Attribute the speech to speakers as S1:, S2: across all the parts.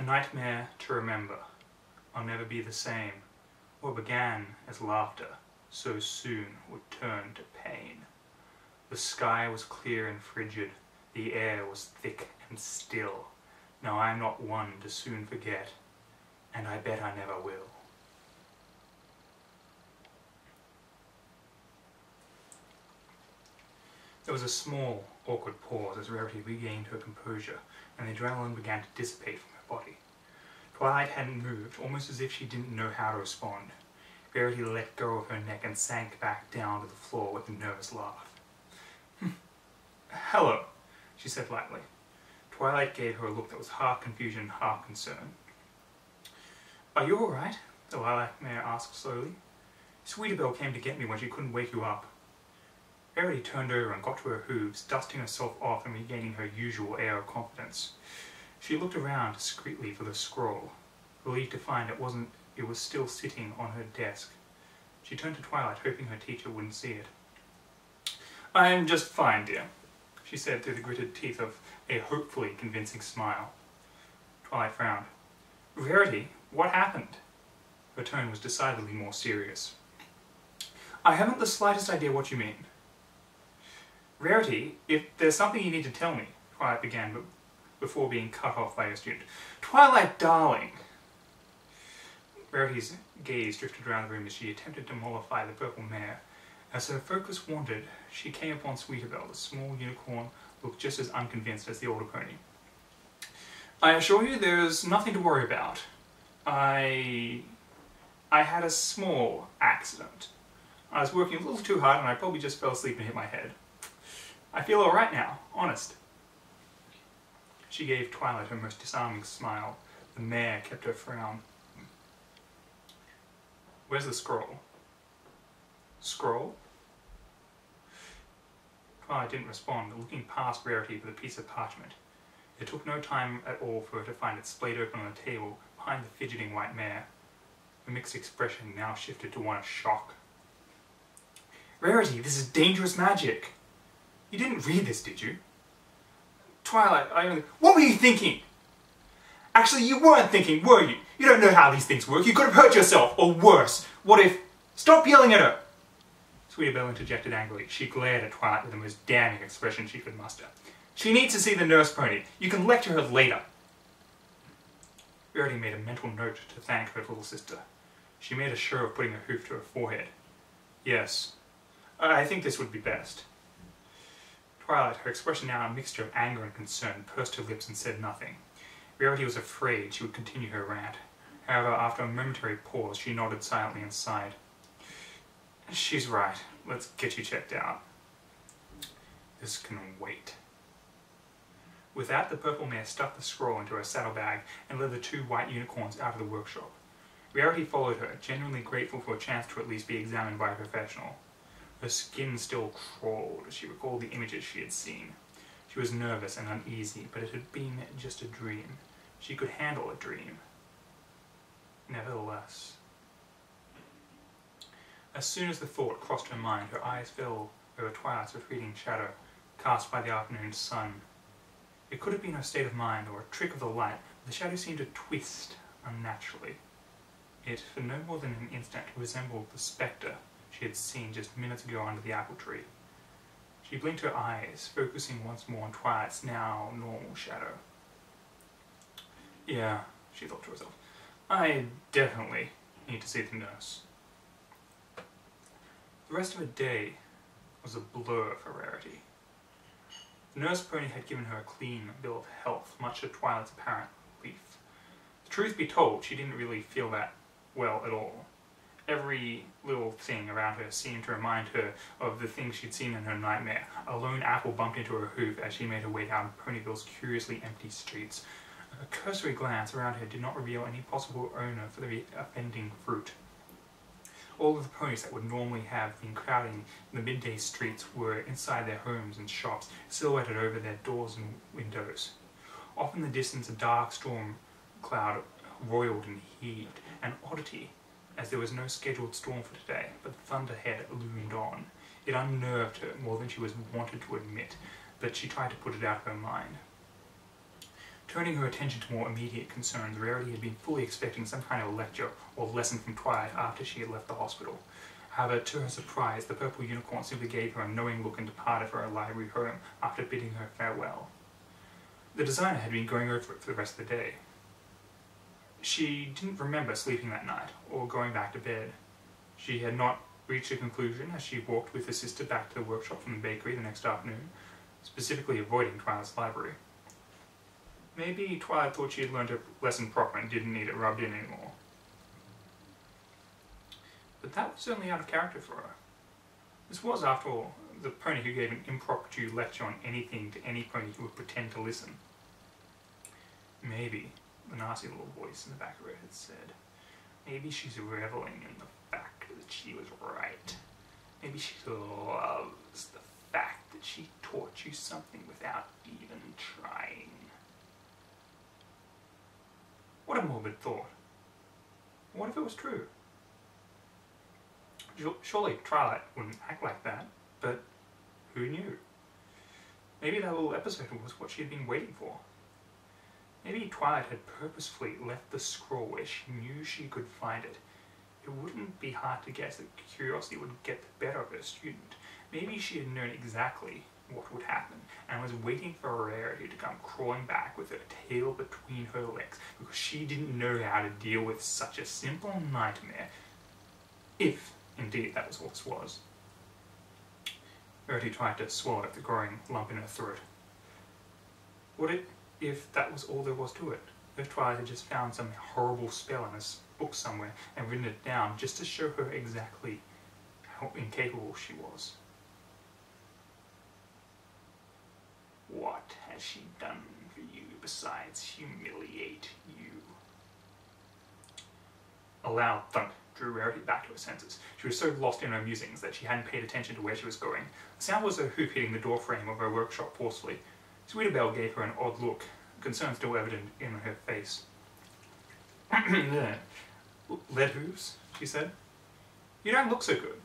S1: nightmare to remember. I'll never be the same. What began as laughter, so soon would turn to pain. The sky was clear and frigid, the air was thick and still. Now I'm not one to soon forget, and I bet I never will. There was a small, awkward pause as Rarity regained her composure, and the adrenaline began to dissipate from her body. Twilight hadn't moved, almost as if she didn't know how to respond. Rarity let go of her neck and sank back down to the floor with a nervous laugh. "Hello," she said lightly. Twilight gave her a look that was half confusion, half concern. "Are you all right?" the Lilac Mare asked slowly. "Sweetabelle came to get me when she couldn't wake you up." Rarity turned over and got to her hooves, dusting herself off and regaining her usual air of confidence. She looked around discreetly for the scroll, relieved to find it was still sitting on her desk. She turned to Twilight, hoping her teacher wouldn't see it. "I'm just fine, dear," she said through the gritted teeth of a hopefully convincing smile. Twilight frowned. "Rarity, what happened?" Her tone was decidedly more serious. "I haven't the slightest idea what you mean." "Rarity, if there's something you need to tell me," Twilight began before being cut off by her student. "Twilight, darling!" Rarity's gaze drifted around the room as she attempted to mollify the purple mare. As her focus wandered, she came upon Sweetabelle. The small unicorn looked just as unconvinced as the older pony. "I assure you there's nothing to worry about. I had a small accident. I was working a little too hard and I probably just fell asleep and hit my head. I feel alright now, honest." She gave Twilight her most disarming smile. The mare kept her frown. "Where's the scroll?" "Scroll?" Twilight didn't respond, looking past Rarity with a piece of parchment. It took no time at all for her to find it splayed open on the table behind the fidgeting white mare. Her mixed expression now shifted to one of shock. "Rarity, this is dangerous magic! You didn't read this, did you?" "Twilight, What were you thinking?" "Actually, you weren't thinking, were you? You don't know how these things work. You could have hurt yourself, or worse. What if... Stop yelling at her!" Sweetabelle interjected angrily. She glared at Twilight with the most damning expression she could muster. "She needs to see the nurse pony. You can lecture her later." Rarity made a mental note to thank her little sister. She made a show of putting a hoof to her forehead. "Yes, I think this would be best." Twilight, her expression now a mixture of anger and concern, pursed her lips and said nothing. Rarity was afraid she would continue her rant. However, after a momentary pause, she nodded silently and sighed. "She's right. Let's get you checked out." "This can wait." With that, the purple mare stuffed the scroll into her saddlebag and led the two white unicorns out of the workshop. Rarity followed her, genuinely grateful for a chance to at least be examined by a professional. Her skin still crawled as she recalled the images she had seen. She was nervous and uneasy, but it had been just a dream. She could handle a dream. Nevertheless. As soon as the thought crossed her mind, her eyes fell over Twilight's retreating shadow, cast by the afternoon sun. It could have been her state of mind or a trick of the light, but the shadow seemed to twist unnaturally. It, for no more than an instant, resembled the spectre she had seen just minutes ago under the apple tree. She blinked her eyes, focusing once more on Twilight's now normal shadow. "Yeah," she thought to herself, "I definitely need to see the nurse." The rest of her day was a blur for Rarity. The nurse pony had given her a clean bill of health, much to Twilight's apparent relief. The truth be told, she didn't really feel that well at all. Every little thing around her seemed to remind her of the things she'd seen in her nightmare. A lone apple bumped into her hoof as she made her way down Ponyville's curiously empty streets. A cursory glance around her did not reveal any possible owner for the offending fruit. All of the ponies that would normally have been crowding the midday streets were inside their homes and shops, silhouetted over their doors and windows. Off in the distance, a dark storm cloud roiled and heaved, an oddity, as there was no scheduled storm for today, but the thunderhead loomed on. It unnerved her more than she was wanted to admit, but she tried to put it out of her mind. To Turning her attention to more immediate concerns, Rarity had been fully expecting some kind of a lecture or lesson from Twilight after she had left the hospital. However, to her surprise, the purple unicorn simply gave her a knowing look and departed for her library home after bidding her farewell. The designer had been going over it for the rest of the day. She didn't remember sleeping that night, or going back to bed. She had not reached a conclusion as she walked with her sister back to the workshop from the bakery the next afternoon, specifically avoiding Twilight's library. Maybe Twilight thought she had learned her lesson proper and didn't need it rubbed in anymore. But that was certainly out of character for her. This was, after all, the pony who gave an impromptu lecture on anything to any pony who would pretend to listen. Maybe, the nasty little voice in the back of her had said, maybe she's reveling in the fact that she was right. Maybe she loves the fact that she taught you something without even trying. What a morbid thought. What if it was true? Surely Twilight wouldn't act like that, but who knew? Maybe that little episode was what she had been waiting for. Maybe Twilight had purposefully left the scroll where she knew she could find it. It wouldn't be hard to guess that curiosity would get the better of her student. Maybe she had known exactly what would happen and was waiting for Rarity to come crawling back with her tail between her legs because she didn't know how to deal with such a simple nightmare, if indeed that was what this was. Rarity tried to swallow the growing lump in her throat. What if that was all there was to it? If Twilight had just found some horrible spell in a book somewhere and written it down just to show her exactly how incapable she was? What has she done for you besides humiliate you? A loud thunk drew Rarity back to her senses. She was so lost in her musings that she hadn't paid attention to where she was going. The sound was her hoof hitting the door frame of her workshop forcefully. Sweetabelle gave her an odd look, concern still evident in her face. Lead hooves, she said. You don't look so good.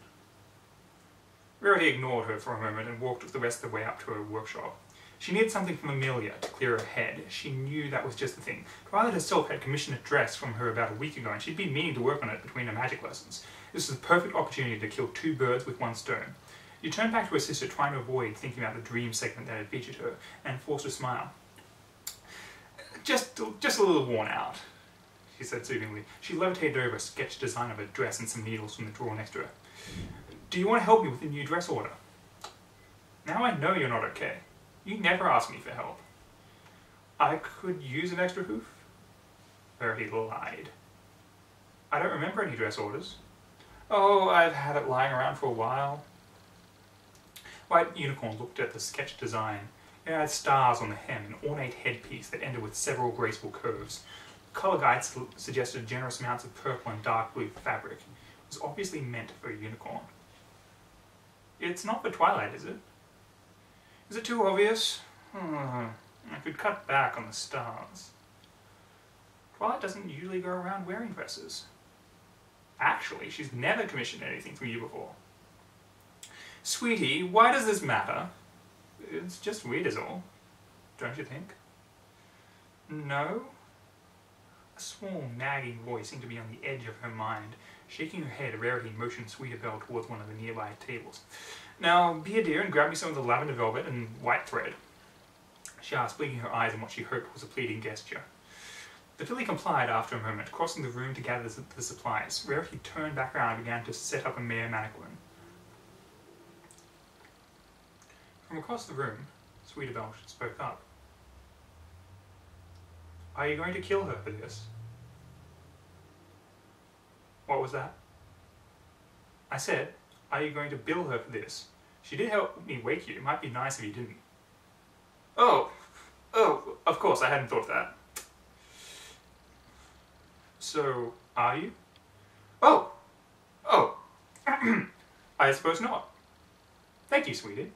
S1: Rarity ignored her for a moment and walked the rest of the way up to her workshop. She needed something from Amelia to clear her head. She knew that was just the thing. Twilight herself had commissioned a dress from her about a week ago, and she'd been meaning to work on it between her magic lessons. This was the perfect opportunity to kill two birds with one stone. She turned back to her sister, trying to avoid thinking about the dream segment that had featured her, and forced a smile. Just a little worn out, she said soothingly. She levitated over a sketch design of a dress and some needles from the drawer next to her. Do you want to help me with the new dress order? Now I know you're not okay. You never ask me for help. I could use an extra hoof? Rarity lied. I don't remember any dress orders. Oh, I've had it lying around for a while. White Unicorn looked at the sketch design. It had stars on the hem, an ornate headpiece that ended with several graceful curves. Colour guides suggested generous amounts of purple and dark blue fabric. It was obviously meant for a unicorn. It's not for Twilight, is it? Is it too obvious? I could cut back on the stars. Twilight doesn't usually go around wearing dresses. Actually, she's never commissioned anything from you before. Sweetie, why does this matter? It's just weird is all. Don't you think? No? A small, nagging voice seemed to be on the edge of her mind. Shaking her head, Rarity motioned Sweetabelle towards one of the nearby tables. Now, be a dear and grab me some of the lavender velvet and white thread, she asked, blinking her eyes in what she hoped was a pleading gesture. The filly complied after a moment, crossing the room to gather the supplies. Rarity turned back around and began to set up a mare mannequin. From across the room, Sweetabelle spoke up. Are you going to kill her for this? What was that? I said, are you going to bill her for this? She did help me wake you. It might be nice if you didn't. Oh, of course, I hadn't thought of that. So, are you? Oh, I suppose not. Thank you, sweetie.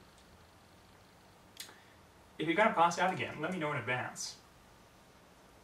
S1: If you're going to pass out again, let me know in advance.